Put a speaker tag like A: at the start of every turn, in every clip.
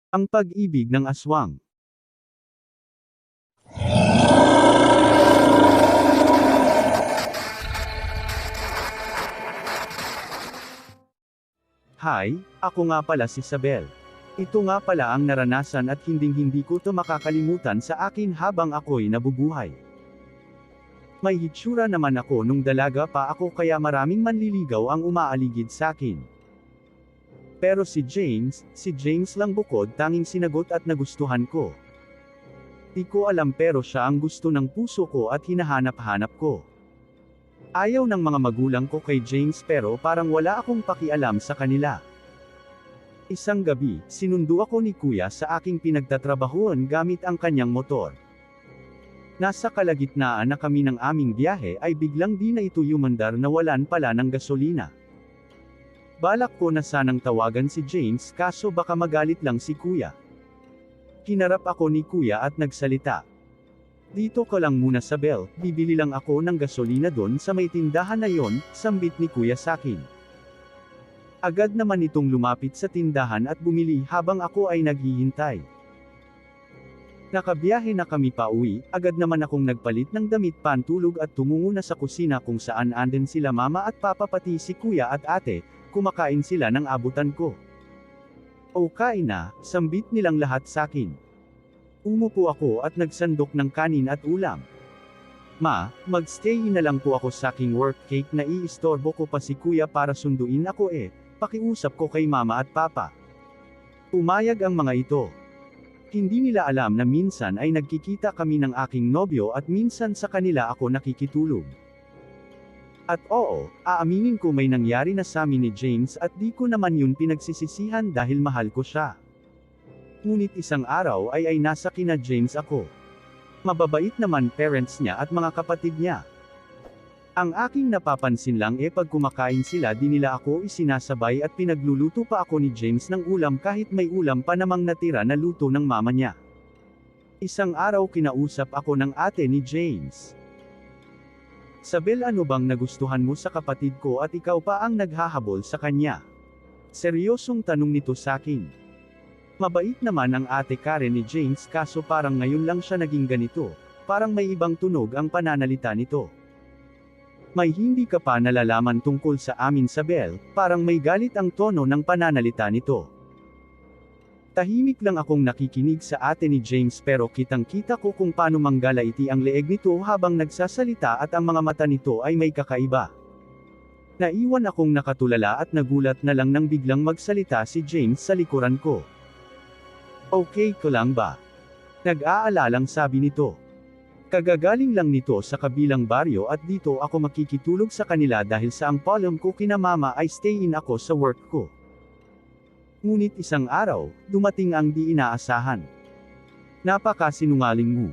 A: Ang pag-ibig ng aswang. Hi, ako nga pala si Isabel. Ito nga pala ang naranasan at hinding-hindi ko to makakalimutan sa akin habang ako'y nabubuhay. May hitsura naman ako nung dalaga pa ako kaya maraming manliligaw ang umaaligid sa akin. Pero si James lang bukod tanging sinagot at nagustuhan ko. Di ko alam pero siya ang gusto ng puso ko at hinahanap-hanap ko. Ayaw ng mga magulang ko kay James pero parang wala akong pakialam sa kanila. Isang gabi, sinundo ako ni Kuya sa aking pinagtatrabahuan gamit ang kanyang motor. Nasa kalagitnaan na kami ng aming biyahe ay biglang di na ito yumandar na walan pala ng gasolina. Balak ko na sanang tawagan si James kaso baka magalit lang si Kuya. Hinarap ako ni Kuya at nagsalita. Dito ka lang muna sa Bell, bibili lang ako ng gasolina doon sa may tindahan na yon, sambit ni Kuya sakin. Agad naman itong lumapit sa tindahan at bumili habang ako ay naghihintay. Nakabiyahe na kami pa uwi, agad naman akong nagpalit ng damit pantulog at tumungo na sa kusina kung saan anden sila mama at papa pati si Kuya at ate, kumakain sila ng abutan ko. O kain na, sambit nilang lahat sakin. Umupo ako at nagsandok ng kanin at ulam. Ma, magstay na lang po ako sa aking work cake na iistorbo ko pa si Kuya para sunduin ako pakiusap ko kay mama at papa. Pumayag ang mga ito. Hindi nila alam na minsan ay nagkikita kami ng aking nobyo at minsan sa kanila ako nakikitulog. At oo, aaminin ko may nangyari na sa amin ni James at di ko naman yun pinagsisisihan dahil mahal ko siya. Ngunit isang araw ay nasa kina James ako. Mababait naman parents niya at mga kapatid niya. Ang aking napapansin lang pag kumakain sila di nila ako isinasabay at pinagluluto pa ako ni James ng ulam kahit may ulam pa namang natira na luto ng mama niya. Isang araw kinausap ako ng ate ni James. Isabel, ano bang nagustuhan mo sa kapatid ko at ikaw pa ang naghahabol sa kanya? Seryosong tanong nito sakin. Mabait naman ang ate Karen ni James kaso parang ngayon lang siya naging ganito, parang may ibang tunog ang pananalita nito. May hindi ka pa nalalaman tungkol sa amin sa Bell, parang may galit ang tono ng pananalita nito. Tahimik lang akong nakikinig sa ate ni James pero kitang-kita ko kung paano manggalaiti ang leeg nito habang nagsasalita at ang mga mata nito ay may kakaiba. Naiwan akong nakatulala at nagulat na lang nang biglang magsalita si James sa likuran ko. Okay ka lang ba? Nag-aalalang sabi nito. Kagagaling lang nito sa kabilang baryo at dito ako makikitulog sa kanila dahil sa ang palom ko kina mama ay stay in ako sa work ko. Ngunit isang araw, dumating ang di inaasahan. Napakasinungaling mo.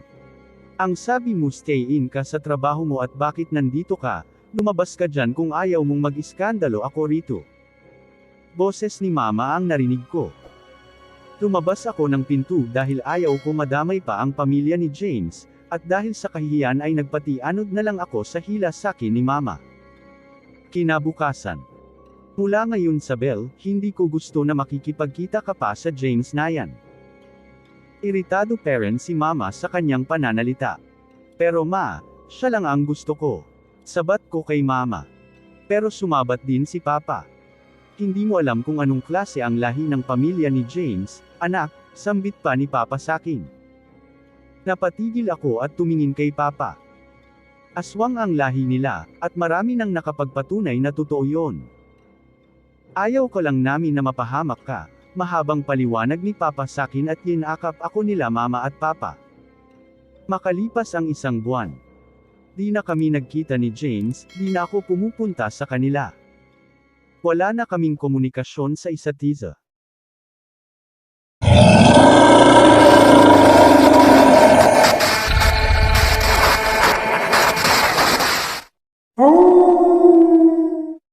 A: Ang sabi mo stay in ka sa trabaho mo at bakit nandito ka, lumabas ka dyan kung ayaw mong mag-iskandalo ako rito. Boses ni mama ang narinig ko. Lumabas ako ng pinto dahil ayaw ko madamay pa ang pamilya ni James, at dahil sa kahihiyan ay nagpatianod na lang ako sa hila sakin ni mama. Kinabukasan. Mula ngayon sa Bell, hindi ko gusto na makikipagkita ka pa sa James na yan. Iritado parent si mama sa kanyang pananalita. Pero ma, siya lang ang gusto ko. Sabat ko kay mama. Pero sumabat din si papa. Hindi mo alam kung anong klase ang lahi ng pamilya ni James, anak, sambit pa ni papa sakin. Napatigil ako at tumingin kay papa. Aswang ang lahi nila, at marami nang nakapagpatunay na totoo yon. Ayaw ko lang namin na mapahamak ka, mahabang paliwanag ni papa sakin at yinakap ako nila mama at papa. Makalipas ang isang buwan. Di na kami nagkita ni James, di na ako pumupunta sa kanila. Wala na kaming komunikasyon sa isa't isa.